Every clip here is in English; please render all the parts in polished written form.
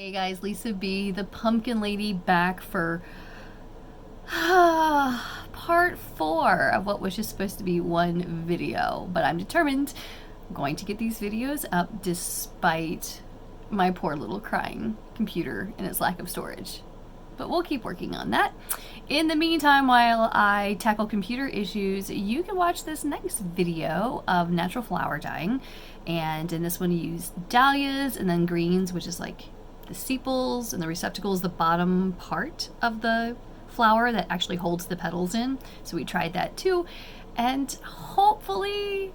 Hey guys, Lisa B, the Pumpkin Lady, back for part 4 of what was just supposed to be one video. But I'm determined I'm going to get these videos up despite my poor little crying computer and its lack of storage. But we'll keep working on that. In the meantime, while I tackle computer issues, you can watch this next video of natural flower dyeing. And in this one, you use dahlias and then greens, which is like the sepals, and the receptacle is the bottom part of the flower that actually holds the petals in. So we tried that too. And hopefully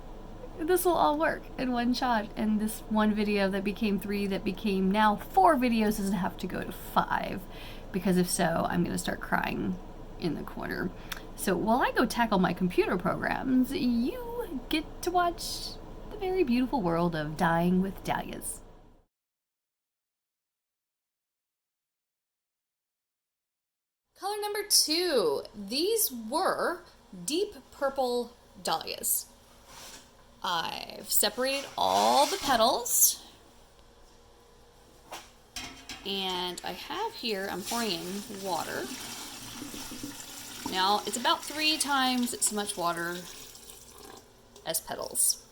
this will all work in one shot. And this one video that became 3, that became now 4 videos, doesn't have to go to 5. Because if so, I'm going to start crying in the corner. So while I go tackle my computer programs, you get to watch the very beautiful world of dyeing with dahlias. Color number 2. These were deep purple dahlias. I've separated all the petals. And I have here, I'm pouring in water. Now, it's about 3 times as much water as petals.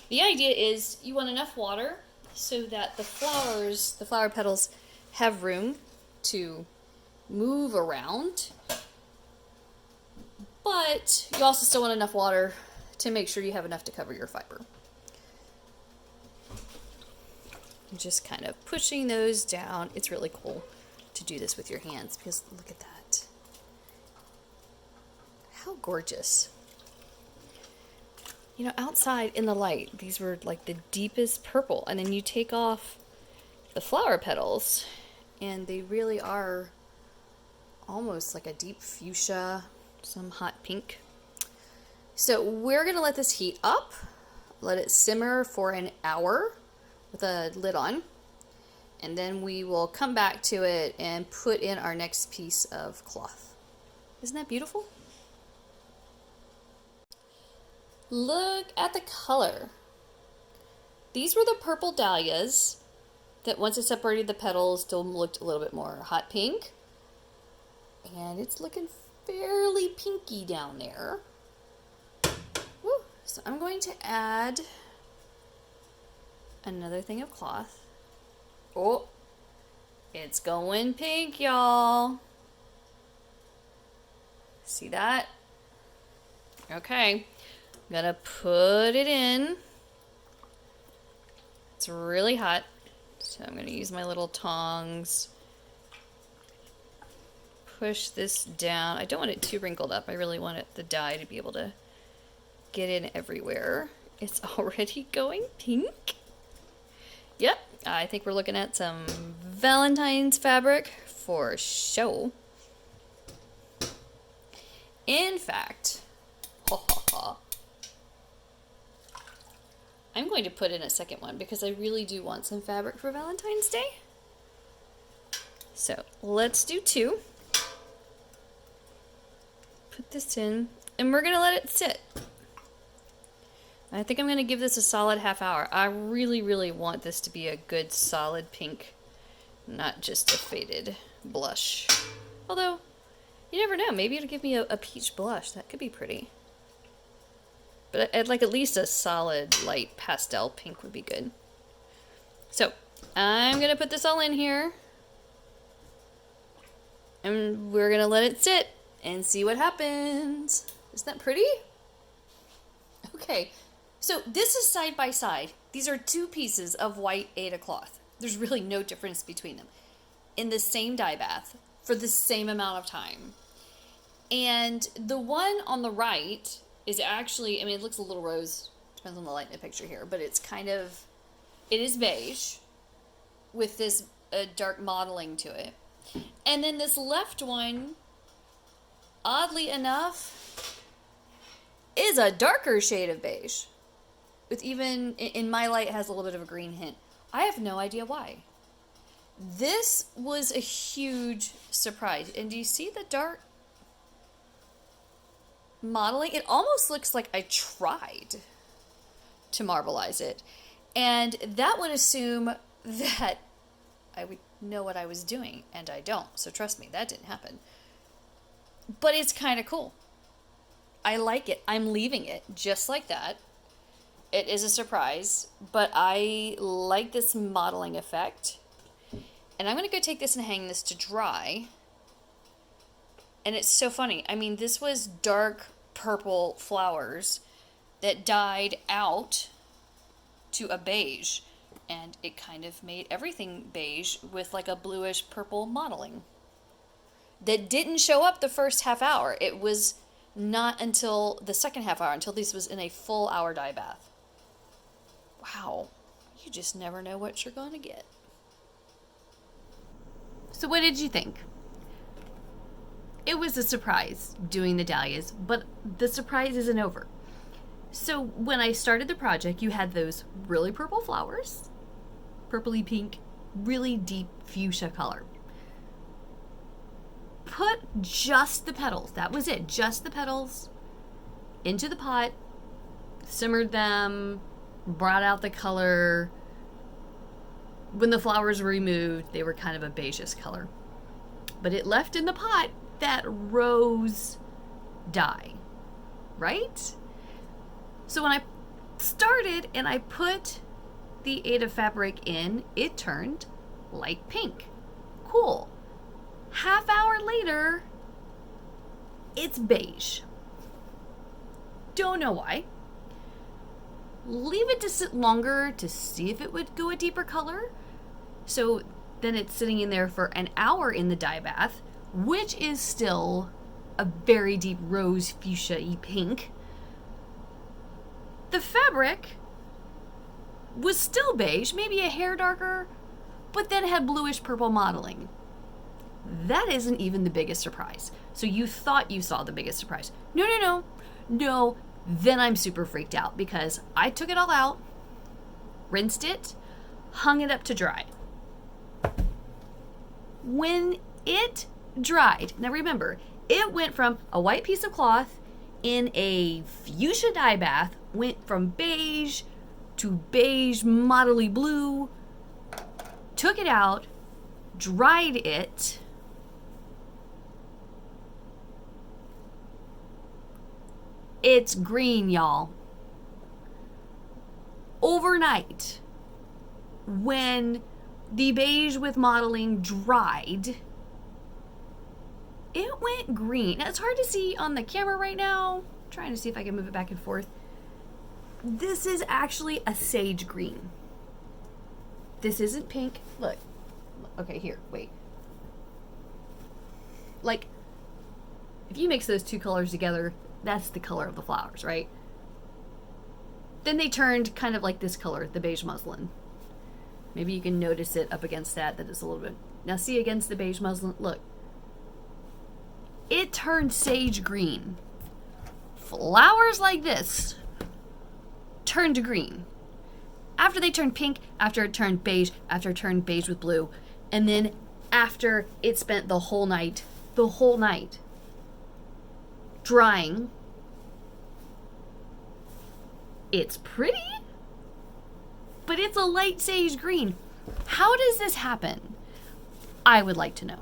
The idea is you want enough water so that the flower petals have room to move around. But you also still want enough water to make sure you have enough to cover your fiber. Just kind of pushing those down. It's really cool to do this with your hands because look at that. How gorgeous. You know, outside in the light, these were like the deepest purple, and then you take off the flower petals and they really are almost like a deep fuchsia, some hot pink. So we're gonna let this heat up, let it simmer for an hour with a lid on, and then we will come back to it and put in our next piece of cloth. Isn't that beautiful? Look at the color. These were the purple dahlias that once I separated the petals still looked a little bit more hot pink, and it's looking fairly pinky down there. Woo. So I'm going to add another thing of cloth. Oh, it's going pink, y'all. See that? Okay, I'm gonna put it in. It's really hot, so I'm gonna use my little tongs. Push this down. I don't want it too wrinkled up. I really want the dye to be able to get in everywhere. It's already going pink. Yep, I think we're looking at some Valentine's fabric for show. In fact, I'm going to put in a second one because I really do want some fabric for Valentine's Day. So let's do 2. Put this in, and we're gonna let it sit. I think I'm going to give this a solid half hour. I really, really want this to be a good solid pink, not just a faded blush. Although, you never know, maybe it'll give me a peach blush. That could be pretty. But I'd like at least a solid light pastel pink would be good. So, I'm going to put this all in here. And we're going to let it sit and see what happens. Isn't that pretty? Okay. So this is side by side. These are 2 pieces of white Aida cloth. There's really no difference between them. In the same dye bath for the same amount of time. And the one on the right is actually, I mean, it looks a little rose. Depends on the light in the picture here. But it's kind of, it is beige with this dark modeling to it. And then this left one, oddly enough, is a darker shade of beige. With even, in my light, it has a little bit of a green hint. I have no idea why. This was a huge surprise. And do you see the dark modeling? It almost looks like I tried to marbleize it. And that would assume that I would know what I was doing, and I don't. So trust me, that didn't happen. But it's kind of cool. I like it. I'm leaving it just like that. It is a surprise, but I like this modeling effect. And I'm going to go take this and hang this to dry. And it's so funny. I mean, this was dark purple flowers that died out to a beige. And it kind of made everything beige with like a bluish purple modeling. That didn't show up the first half hour. It was not until the second half hour, until this was in a full hour dye bath. Wow. You just never know what you're going to get. So what did you think? It was a surprise doing the dahlias, but the surprise isn't over. So when I started the project, you had those really purple flowers, purpley pink, really deep fuchsia color. Put just the petals, that was it, just the petals, into the pot, simmered them, brought out the color. When the flowers were removed, they were kind of a beigeish color. But it left in the pot that rose dye, right? So when I started and I put the Aida fabric in, it turned light pink. Cool. Half hour later, it's beige. Don't know why. Leave it to sit longer to see if it would go a deeper color. So then it's sitting in there for an hour in the dye bath, which is still a very deep rose fuchsia-y pink. The fabric was still beige, maybe a hair darker, but then had bluish purple modeling. That isn't even the biggest surprise. So you thought you saw the biggest surprise. No. Then I'm super freaked out because I took it all out, rinsed it, hung it up to dry. When it dried, now remember, it went from a white piece of cloth in a fuchsia dye bath, went from beige to beige modelly blue, took it out, dried it, it's green, y'all. Overnight, when the beige with modeling dried, it went green. Now, it's hard to see on the camera right now. I'm trying to see if I can move it back and forth. This is actually a sage green. This isn't pink. Look. Okay, here, wait. Like, if you mix those two colors together, that's the color of the flowers, right? Then they turned kind of like this color, the beige muslin. Maybe you can notice it up against that it's a little bit. Now see against the beige muslin, look. It turned sage green. Flowers like this turned to green. After they turned pink, after it turned beige, after it turned beige with blue, and then after it spent the whole night drying. It's pretty, but it's a light sage green. How does this happen? I would like to know.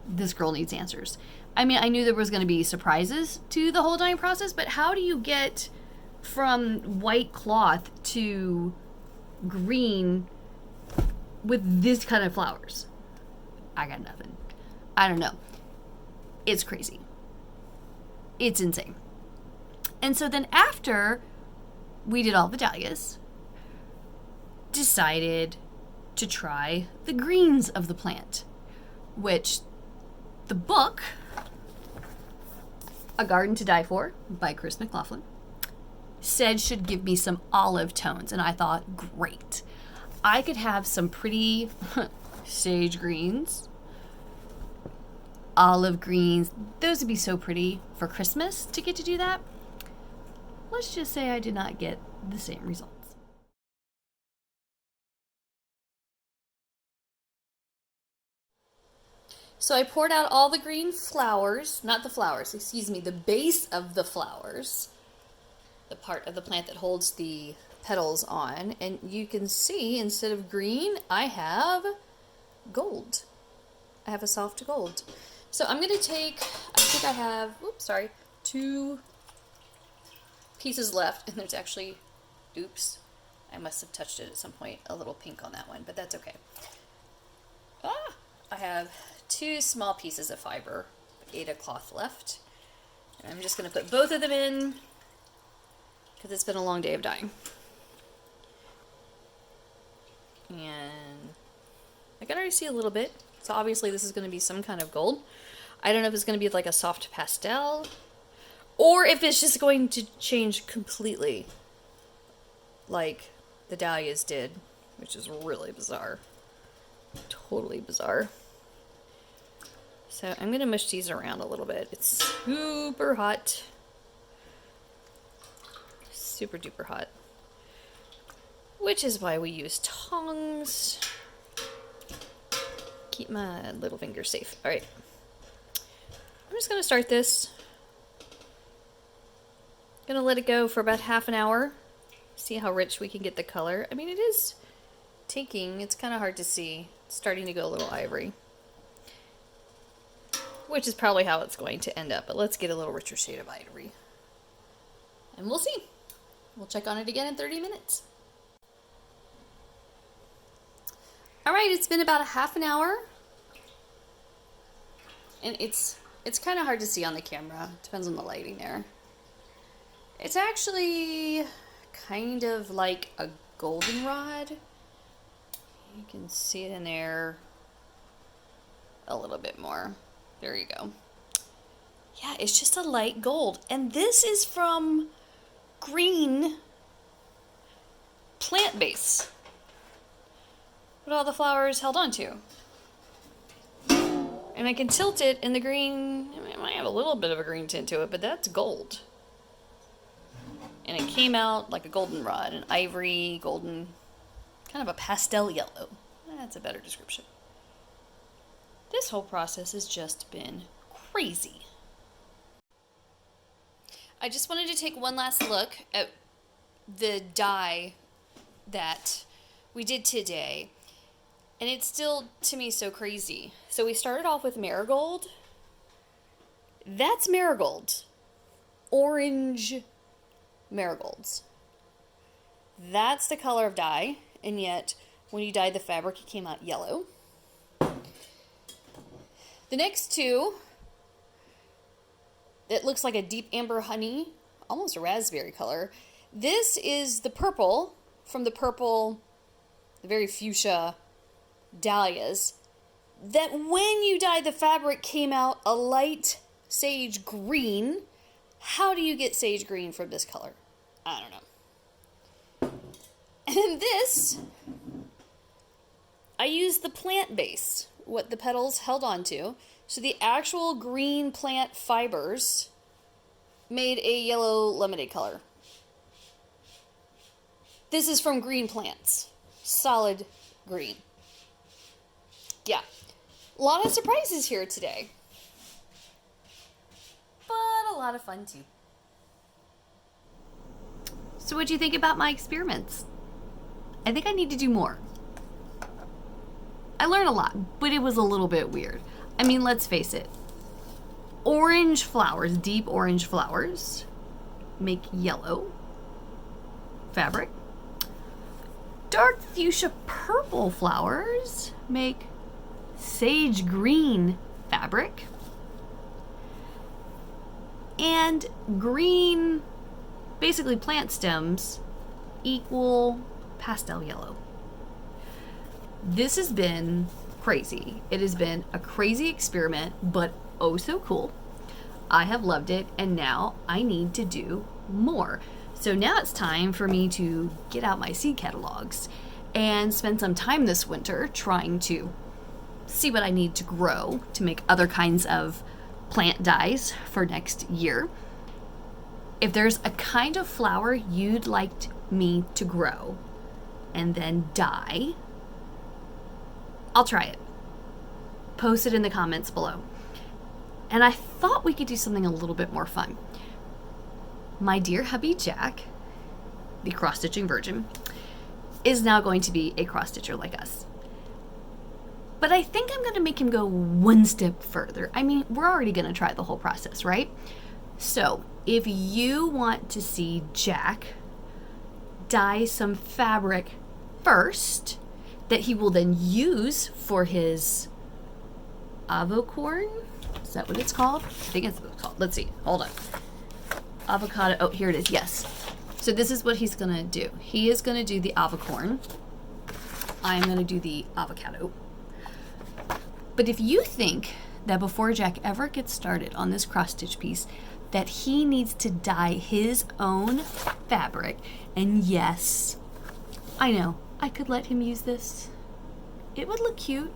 This girl needs answers. I mean, I knew there was going to be surprises to the whole dyeing process, but how do you get from white cloth to green with this kind of flowers? I got nothing. I don't know. It's crazy. It's insane. And so then after we did all the dahlias, decided to try the greens of the plant, which the book, A Garden to Die For by Chris McLaughlin, said should give me some olive tones. And I thought, great. I could have some pretty sage greens, olive greens. Those would be so pretty for Christmas to get to do that. Let's just say I did not get the same results. So I poured out all the green flowers, not the flowers, excuse me, the base of the flowers, the part of the plant that holds the petals on, and you can see instead of green, I have gold. I have a soft gold. So I'm going to take, I think I have, oops, sorry, 2 pieces left, and there's actually, oops, I must have touched it at some point, a little pink on that one, but that's okay. I have 2 small pieces of fiber, Ada cloth left. And I'm just going to put both of them in, because it's been a long day of dyeing. And I can already see a little bit, so obviously this is going to be some kind of gold. I don't know if it's going to be like a soft pastel, or if it's just going to change completely, like the Dahlias did, which is really bizarre. Totally bizarre. So I'm going to mush these around a little bit. It's super hot. Super duper hot. Which is why we use tongs. Keep my little finger safe. Alright. I'm just going to start this. Going to let it go for about half an hour. See how rich we can get the color. I mean, it is taking. It's kind of hard to see. It's starting to go a little ivory. Which is probably how it's going to end up. But let's get a little richer shade of ivory. And we'll see. We'll check on it again in 30 minutes. Alright, it's been about a half an hour. And it's kind of hard to see on the camera. Depends on the lighting there. It's actually kind of like a goldenrod. You can see it in there a little bit more. There you go. Yeah, it's just a light gold. And this is from green plant base. What all the flowers held on to. And I can tilt it, and the green, I mean, it might have a little bit of a green tint to it, but that's gold. And it came out like a goldenrod, an ivory, golden, kind of a pastel yellow. That's a better description. This whole process has just been crazy. I just wanted to take one last look at the dye that we did today. And it's still, to me, so crazy. So we started off with marigold. That's marigold. Orange marigolds. That's the color of dye. And yet, when you dyed the fabric, it came out yellow. The next two, it looks like a deep amber honey, almost a raspberry color. This is the purple, from the very fuchsia Dahlias, that when you dyed the fabric came out a light sage green. How do you get sage green from this color? I don't know. And this, I used the plant base, what the petals held onto. So the actual green plant fibers made a yellow lemonade color. This is from green plants. Solid green. Yeah. A lot of surprises here today. But a lot of fun too. So what'd you think about my experiments? I think I need to do more. I learned a lot, but it was a little bit weird. I mean, let's face it. Orange flowers, deep orange flowers, make yellow fabric. Dark fuchsia purple flowers make sage green fabric. And green, basically plant stems, equal pastel yellow. This has been crazy. It has been a crazy experiment, but oh so cool. I have loved it, and now I need to do more. So now it's time for me to get out my seed catalogs and spend some time this winter trying to see what I need to grow to make other kinds of plant dyes for next year. If there's a kind of flower you'd like me to grow and then dye, I'll try it. Post it in the comments below. And I thought we could do something a little bit more fun. My dear hubby Jack, the cross-stitching virgin, is now going to be a cross-stitcher like us. But I think I'm going to make him go one step further. I mean, we're already going to try the whole process, right? So if you want to see Jack dye some fabric first that he will then use for his avocorn, is that what it's called? I think it's what it's called. Let's see. Hold on. Avocado. Oh, here it is. Yes. So this is what he's going to do. He is going to do the avocorn. I'm going to do the avocado. But if you think that before Jack ever gets started on this cross-stitch piece, that he needs to dye his own fabric, and yes, I know, I could let him use this. It would look cute.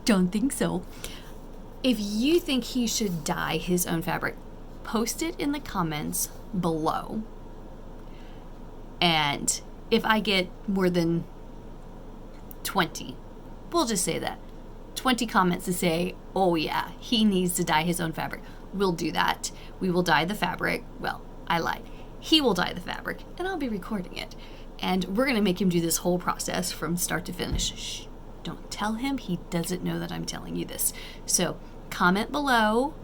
Don't think so. If you think he should dye his own fabric, post it in the comments below. And if I get more than 20, we'll just say that, 20 comments to say, oh yeah, he needs to dye his own fabric, we'll do that. We will dye the fabric. Well, I lied. He will dye the fabric, and I'll be recording it. And we're going to make him do this whole process from start to finish. Shh, don't tell him. He doesn't know that I'm telling you this. So comment below,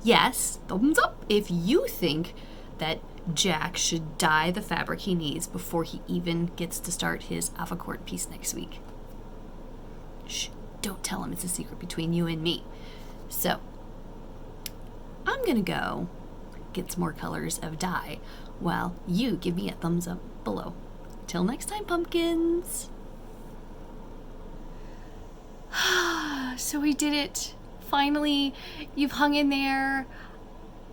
yes, thumbs up, if you think that Jack should dye the fabric he needs before he even gets to start his avocorn piece next week. Shh, don't tell him. It's a secret between you and me. So I'm gonna go get some more colors of dye while you give me a thumbs up below. Till next time, pumpkins. So we did it. Finally, you've hung in there.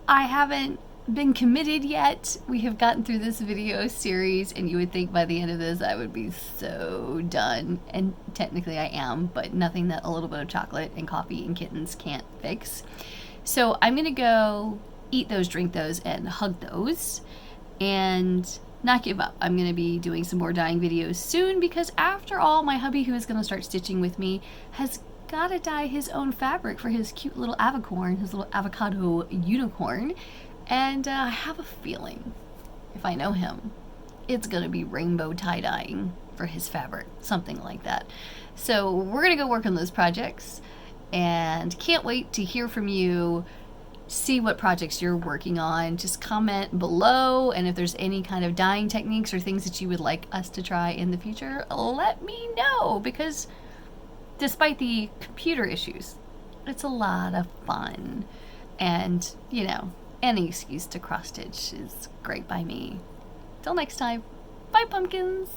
I haven't been committed yet. We have gotten through this video series, and you would think by the end of this I would be so done. And technically I am, but nothing that a little bit of chocolate and coffee and kittens can't fix. So I'm gonna go eat those, drink those, and hug those, and not give up. I'm gonna be doing some more dyeing videos soon, because after all, my hubby, who is gonna start stitching with me, has gotta dye his own fabric for his cute little avocorn, his little avocado unicorn. And I have a feeling, if I know him, it's gonna be rainbow tie-dyeing for his fabric, something like that. So we're gonna go work on those projects, and can't wait to hear from you, see what projects you're working on. Just comment below, and if there's any kind of dyeing techniques or things that you would like us to try in the future, let me know, because despite the computer issues, it's a lot of fun. And, you know, any excuse to cross stitch is great by me. Till next time, bye pumpkins!